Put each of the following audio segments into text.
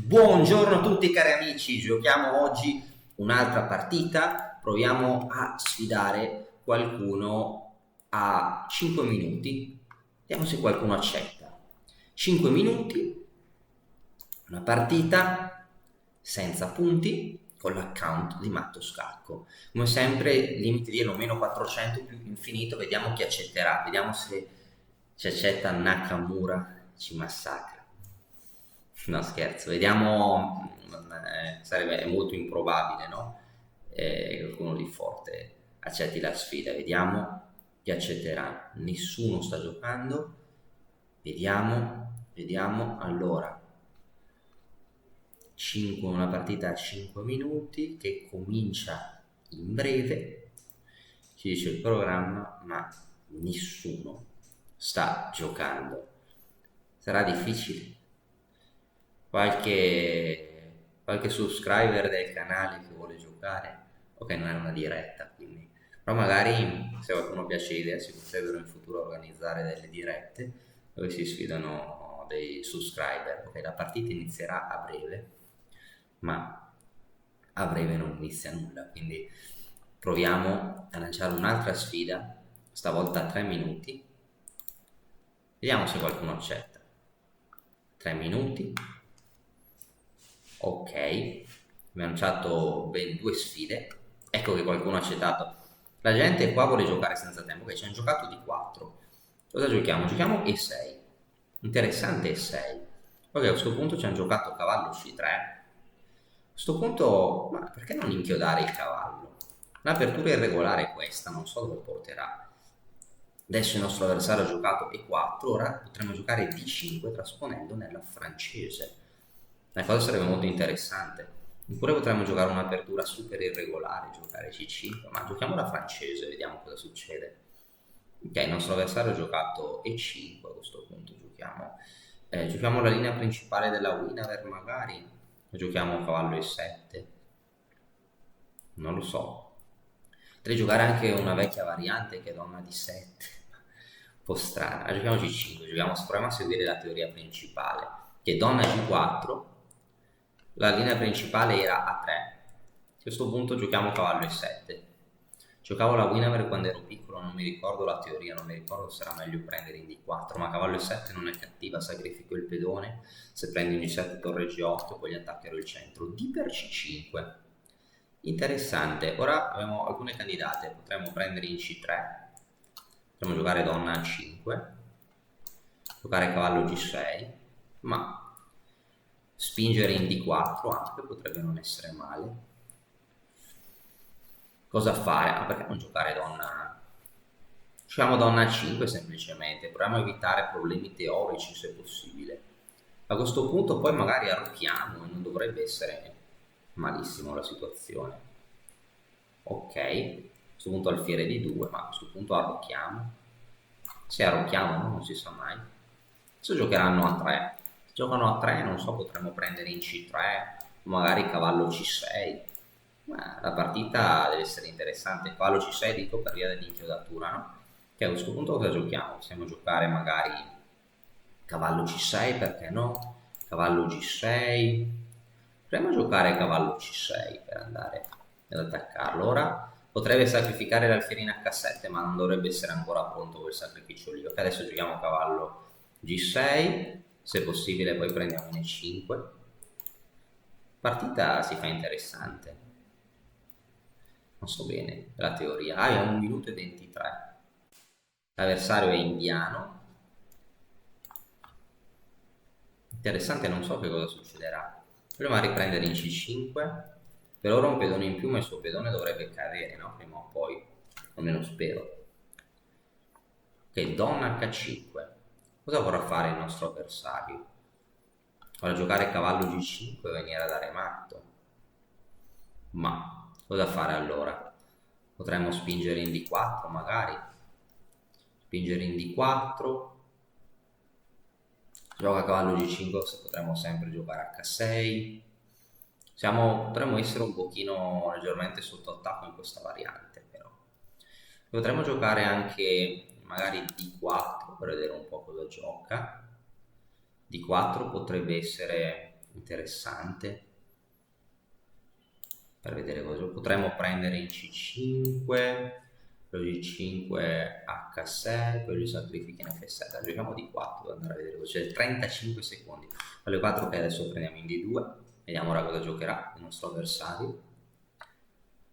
Buongiorno a tutti cari amici, giochiamo oggi un'altra partita, proviamo a sfidare qualcuno a 5 minuti, vediamo se qualcuno accetta. 5 minuti, una partita senza punti con l'account di Matto Scacco. Come sempre limite di elo meno 400 più infinito, vediamo chi accetterà, vediamo se ci accetta Nakamura, ci massacra. No scherzo, vediamo, sarebbe molto improbabile, no? Che qualcuno di forte accetti la sfida, vediamo chi accetterà. Nessuno sta giocando, vediamo, allora. Una partita a 5 minuti che comincia in breve, ci dice il programma, ma nessuno sta giocando. Sarà difficile. Qualche subscriber del canale che vuole giocare, ok, non è una diretta, quindi, però magari se qualcuno piace l'idea si potrebbero in futuro organizzare delle dirette dove si sfidano dei subscriber. Ok, la partita inizierà a breve, ma a breve non inizia nulla, quindi proviamo a lanciare un'altra sfida, stavolta a 3 minuti, vediamo se qualcuno accetta. 3 minuti. Ok, abbiamo lanciato ben 2 sfide, ecco che qualcuno ha accettato. La gente qua vuole giocare senza tempo, ok, ci hanno giocato di 4. Cosa giochiamo? Giochiamo E6, interessante E6. Ok, a questo punto ci hanno giocato cavallo C3. A questo punto, ma perché non inchiodare il cavallo? L'apertura irregolare è questa, non so dove porterà. Adesso il nostro avversario ha giocato E4, ora potremmo giocare D5 trasponendo nella francese. La cosa sarebbe molto interessante. Oppure potremmo giocare un'apertura super irregolare, giocare C5, ma giochiamo la francese, vediamo cosa succede. Ok, il nostro avversario ha giocato E5, a questo punto giochiamo la linea principale della Winaver magari, o giochiamo cavallo E7, non lo so. Potrei giocare anche una vecchia variante che è donna D7, un po' strana. Giochiamo G5, proviamo a seguire la teoria principale, che è donna G4. La linea principale era A3, a questo punto giochiamo cavallo E7. Giocavo la Winaver quando ero piccolo, non mi ricordo la teoria, non mi ricordo se era meglio prendere in D4, ma cavallo E7 non è cattiva, sacrifico il pedone, se prendi in G7 torre G8 poi gli attaccherò il centro. D per C5, interessante. Ora abbiamo alcune candidate, potremmo prendere in C3, potremmo giocare donna A5, giocare cavallo G6, ma spingere in D4 anche potrebbe non essere male. Cosa fare? Ah, perché non giocare donna? Giochiamo donna A5 semplicemente, proviamo a evitare problemi teorici se possibile. A questo punto poi magari arrocchiamo e non dovrebbe essere malissimo la situazione. Ok, a questo punto alfiere di 2, ma a questo punto arrocchiamo. Se arrocchiamo, no? Non si sa mai. Adesso giocheranno a 3. Se giocano a 3, non so, potremmo prendere in C3, magari cavallo C6. Ma la partita deve essere interessante. Cavallo C6 dico per via dell'inchiodatura, no? Che a questo punto cosa giochiamo? Possiamo giocare magari cavallo C6, perché no? Cavallo G6. Proviamo a giocare cavallo C6 per andare ad attaccarlo. Ora potrebbe sacrificare l'alfiere in H7, ma non dovrebbe essere ancora pronto quel sacrificio lì. Ok, adesso giochiamo cavallo G6, se possibile poi prendiamo in E5. Partita si fa interessante. Non so bene la teoria. Ah, è 1 minuto e 23. L'avversario è indiano. Interessante, non so che cosa succederà. Proviamo a riprendere in C5. Per ora un pedone in più, ma il suo pedone dovrebbe cadere, no? Prima o poi, almeno spero. Ok, donna H5. Cosa vorrà fare il nostro avversario? Vorrà giocare cavallo G5 e venire a dare matto. Ma cosa fare allora? Potremmo spingere in D4 magari. Spingere in D4. Gioca cavallo G5, potremmo sempre giocare H6. Potremmo essere un pochino leggermente sotto attacco in questa variante, però potremmo giocare anche magari D4 per vedere un po' cosa gioca. D4 potrebbe essere interessante per vedere cosa potremmo prendere in C5, poi G5 H6, poi li sacrifichi in F7. Giochiamo di 4 per andare a vedere cosa c'è. 35 secondi. Alle 4 che adesso prendiamo in D2, vediamo ora cosa giocherà il nostro avversario.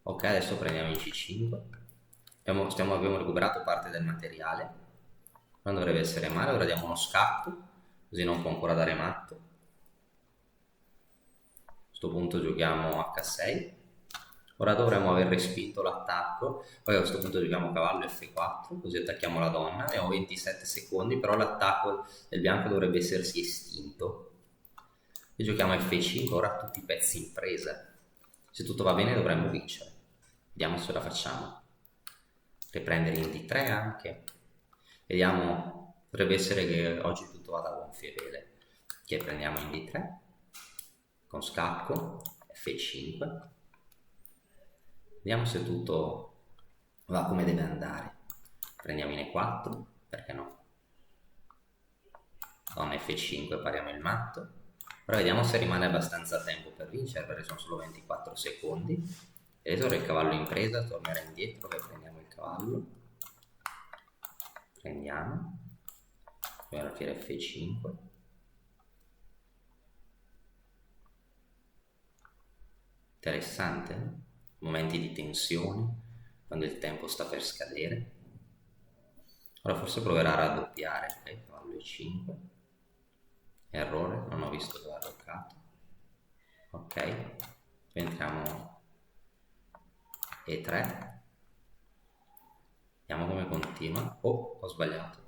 Ok, adesso prendiamo in C5. Abbiamo recuperato parte del materiale. Non dovrebbe essere male, ora diamo uno scacco, così non può ancora dare matto. A questo punto giochiamo H6. Ora dovremmo aver respinto l'attacco, poi a questo punto giochiamo cavallo F4, così attacchiamo la donna, abbiamo 27 secondi, però l'attacco del bianco dovrebbe essersi estinto. E giochiamo F5, ora tutti i pezzi in presa. Se tutto va bene dovremmo vincere. Vediamo se la facciamo. Riprendere in D3 anche. Vediamo, potrebbe essere che oggi tutto vada a gonfie vele. Che prendiamo in D3, con scacco, F5. Vediamo se tutto va come deve andare. Prendiamo in E4, perché no? Donna F5, pariamo il matto. Ora vediamo se rimane abbastanza tempo per vincere, perché sono solo 24 secondi. E adesso il cavallo in presa, tornerà indietro, che prendiamo il cavallo. Prendiamo. Poi alfiere F5. Interessante, no? Momenti di tensione, quando il tempo sta per scadere. Ora forse proverà a raddoppiare, ok? Cavallo E5. Errore, non ho visto dove ha bloccato. Ok, entriamo E3. Vediamo come continua. Oh, ho sbagliato.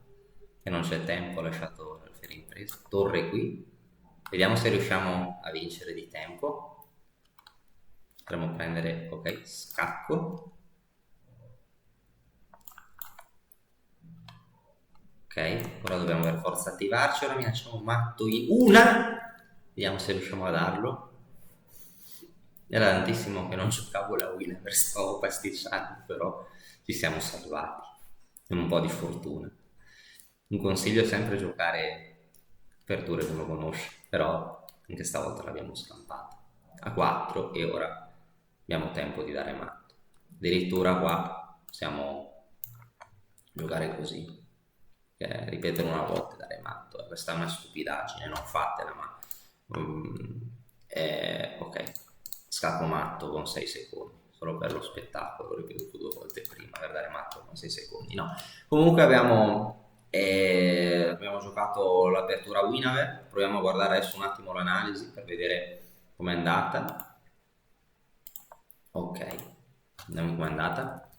E non c'è tempo, ho lasciato l'alfiere in presa. Torre qui. Vediamo se riusciamo a vincere di tempo. Potremmo prendere, ok, scacco. Ok, ora dobbiamo per forza attivarci. Ora minacciamo matto in una. Vediamo se riusciamo a darlo. Era tantissimo che non giocavo la Winner, stavo pasticciando, però ci siamo salvati. Con un po' di fortuna. Un consiglio è sempre giocare aperture che uno conosce, però anche stavolta l'abbiamo scampata. A 4 e ora abbiamo tempo di dare matto. Addirittura qua possiamo giocare così. Ripetere una volta e dare matto. Questa è una stupidaggine, non fatela, ma ok, scacco matto con 6 secondi solo per lo spettacolo, l'ho ripetuto 2 volte prima per dare matto con 6 secondi. No, comunque abbiamo giocato l'apertura Winaver. Proviamo a guardare adesso un attimo l'analisi per vedere com'è andata. Ok, vediamo com'è andata.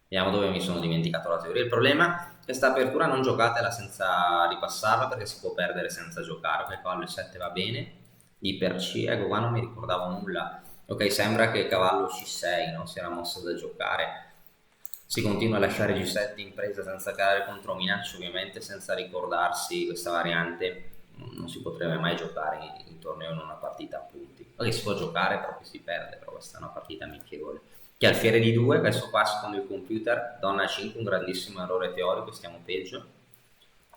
Vediamo dove mi sono dimenticato la teoria. Il problema è che questa apertura non giocatela senza ripassarla, perché si può perdere senza giocare. Ok, cavallo E7 va bene, D per C, ecco qua non mi ricordavo nulla. Ok, sembra che cavallo C6 non sia la mossa da giocare. Si continua a lasciare G7 in presa senza creare controminacce, ovviamente senza ricordarsi questa variante. Non si potrebbe mai giocare in torneo in una partita a punti. Ok, si può giocare, però si perde, però questa è una partita amichevole. Che alfiere di 2, questo qua secondo il computer, donna 5, un grandissimo errore teorico, stiamo peggio.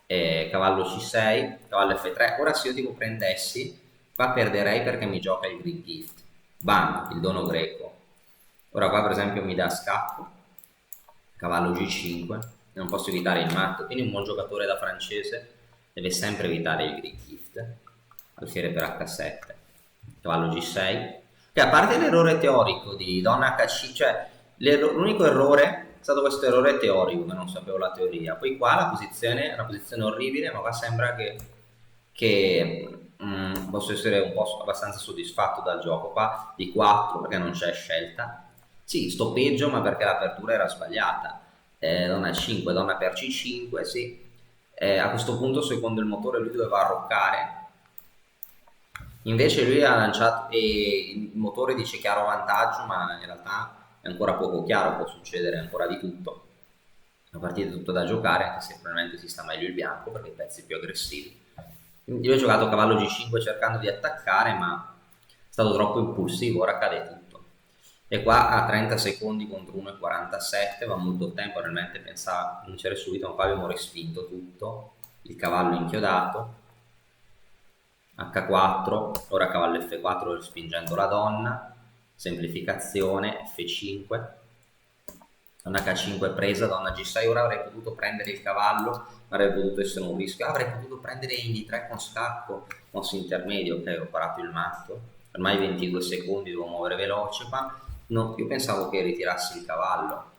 Cavallo C6, cavallo F3. Ora se io tipo prendessi, qua perderei perché mi gioca il Greek Gift. Bam, il dono greco. Ora qua per esempio mi dà scacco, cavallo G5, non posso evitare il matto, quindi un buon giocatore da francese deve sempre evitare il Greek Gift. Alfiere per H7, cavallo G6, che a parte l'errore teorico di donna H5, cioè l'unico errore è stato questo errore teorico, che non sapevo la teoria. Poi qua la posizione è una posizione orribile, ma qua sembra che posso essere un po' abbastanza soddisfatto dal gioco. Qua di 4 perché non c'è scelta. Sì, sto peggio, ma perché l'apertura era sbagliata. Donna 5, donna per C5, sì. A questo punto, secondo il motore, lui doveva arroccare. Invece lui ha lanciato e il motore dice chiaro vantaggio, ma in realtà è ancora poco chiaro, può succedere ancora di tutto. La partita è tutta da giocare, anche se probabilmente si sta meglio il bianco perché i pezzi più aggressivi. Io ho giocato cavallo G5 cercando di attaccare, ma è stato troppo impulsivo, ora cade tutto. E qua a 30 secondi contro 1,47 va molto tempo, realmente pensava vincere subito, ma poi abbiamo respinto tutto, il cavallo inchiodato. H4, ora cavallo F4 spingendo la donna, semplificazione, F5, donna H5 presa, donna G6, ora avrei potuto prendere il cavallo, ma avrebbe potuto essere un rischio, avrei potuto prendere in D3 con scacco, mosso intermedio, ok, ho parato il matto, ormai 22 secondi, devo muovere veloce, ma no, io pensavo che ritirassi il cavallo,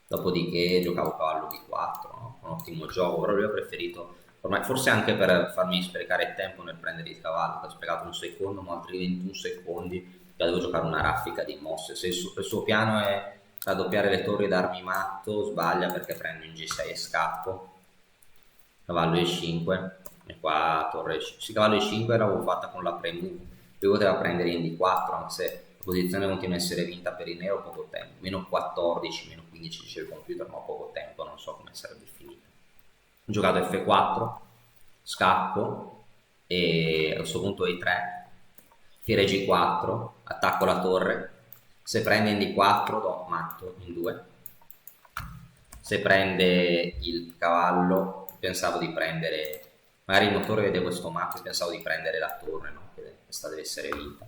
dopodiché giocavo cavallo B4, no? Un ottimo gioco, però lui ha preferito, ormai, forse anche per farmi sprecare il tempo nel prendere il cavallo, che ho sprecato un secondo, ma altri 21 secondi, che devo giocare una raffica di mosse. Se il suo piano è raddoppiare le torri e darmi matto, sbaglia perché prendo in G6 e scappo, cavallo E5, e qua torre E5. Sì, cavallo E5 l'avevo fatta con la pre-move, lui poteva prendere in D4, anche se la posizione continua a essere vinta per il nero, poco tempo, meno 14, meno 15 dice il computer, ma poco tempo, non so come sarebbe finita. Ho giocato F4, scappo, e a questo punto E3, fiere G4, attacco la torre, se prende in D4 do matto in 2, se prende il cavallo pensavo di prendere, magari il motore vede questo matto e pensavo di prendere la torre, no? Che questa deve essere vinta.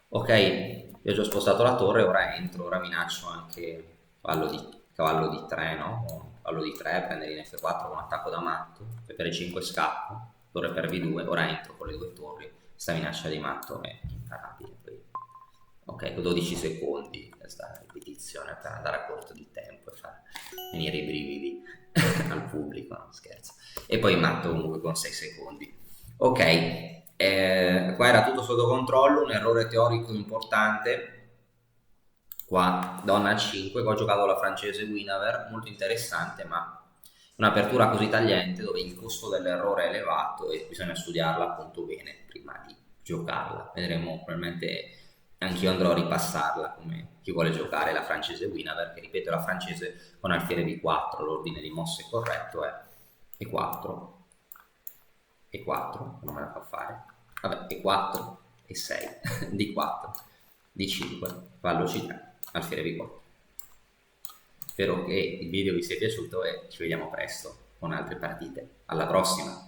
Ok, io ho già spostato la torre, ora entro, ora minaccio anche cavallo di 3, no? Cavallo di 3, prendere in F4 con attacco da matto, e per 5 scappo, torre per V2, ora entro con le due torri, questa minaccia di matto è imparabile. Ok, 12 secondi questa ripetizione per andare a corto di tempo e far venire i brividi al pubblico, no scherzo. E poi matto comunque con 6 secondi. Ok, qua era tutto sotto controllo, un errore teorico importante. Qua donna a 5, qua ho giocato la francese Winaver, molto interessante, ma un'apertura così tagliente dove il costo dell'errore è elevato e bisogna studiarla appunto bene prima di giocarla. Vedremo, probabilmente anch'io andrò a ripassarla come chi vuole giocare la francese Winaver, che ripeto la francese con alfiere B4, l'ordine di mosse corretto è E4, E4, non me la fa fare, vabbè, E4, E6, D4, D5, cavallo C3, alfiere B4. Spero che il video vi sia piaciuto e ci vediamo presto con altre partite. Alla prossima!